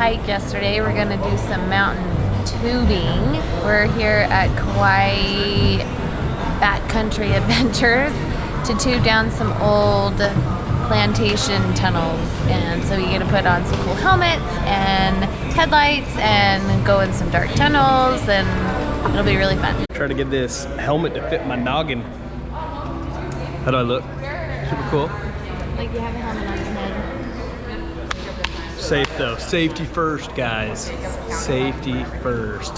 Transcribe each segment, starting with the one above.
hike yesterday. We're gonna do some mountain tubing. We're here at Kauai Backcountry Adventures to tube down some old plantation tunnels, and so you get to put on some cool helmets and headlights and go in some dark tunnels, and it'll be really fun. Try to get this helmet to fit my noggin. How do I look? Super cool. Like you have a helmet on your head. Safe though. Safety first, guys. Safety first.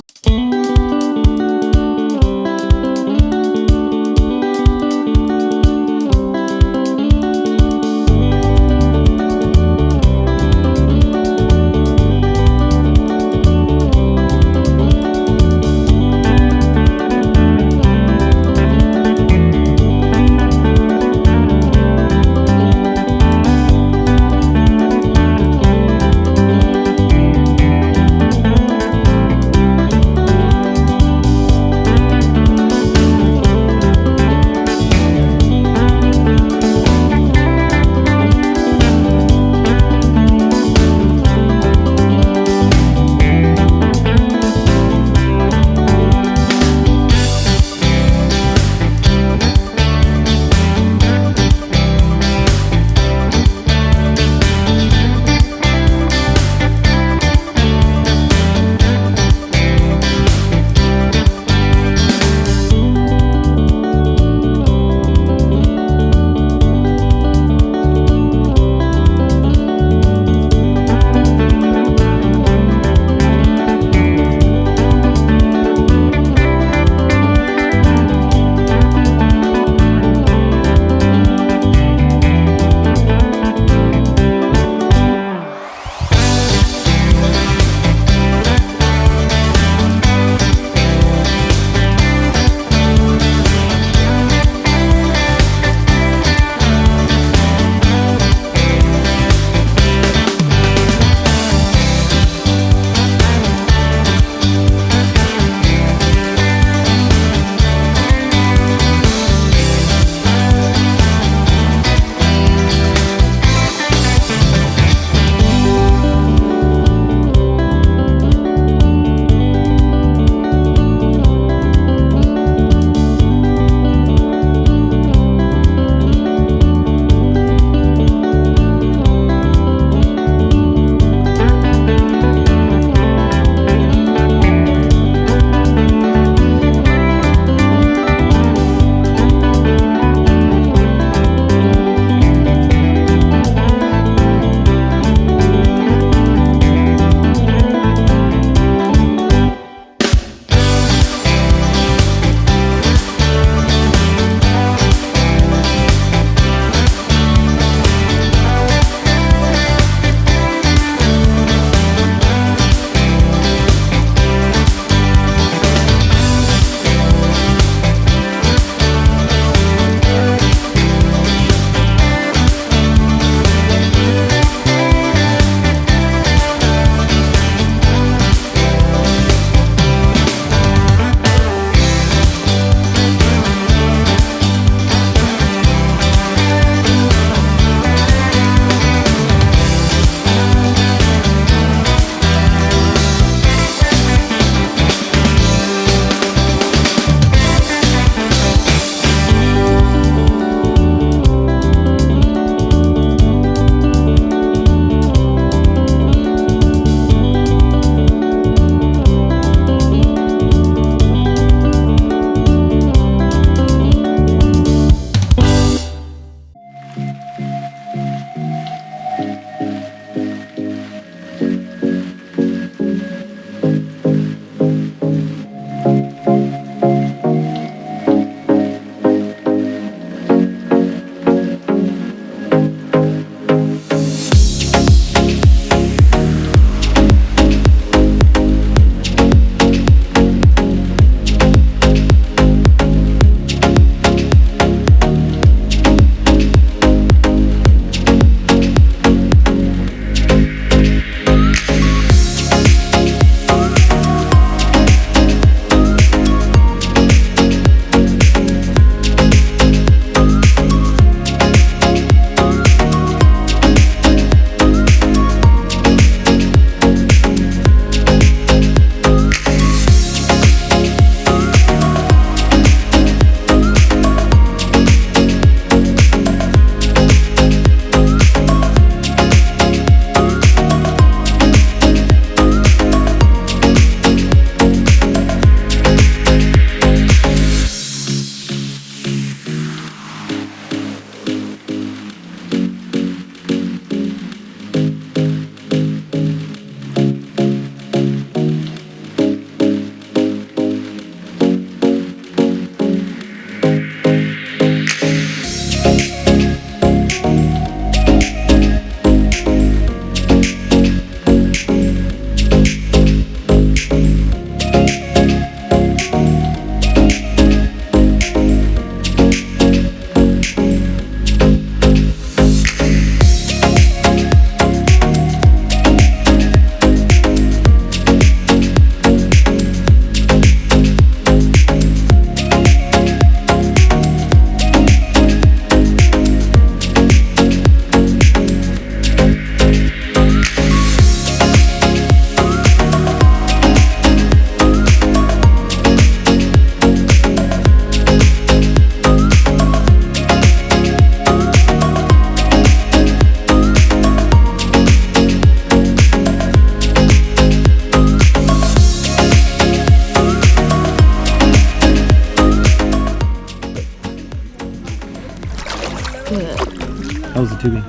tubing.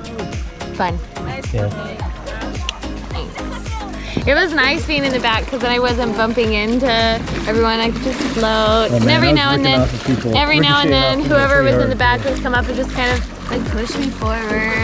Fun. Yeah. It was nice being in the back because then I wasn't bumping into everyone. I could just float. Oh, And man, every I was now and ripping then, off of people, every now and ricocheting then, off people whoever pretty was in hard, the back too. would come up and just kind of like push me forward.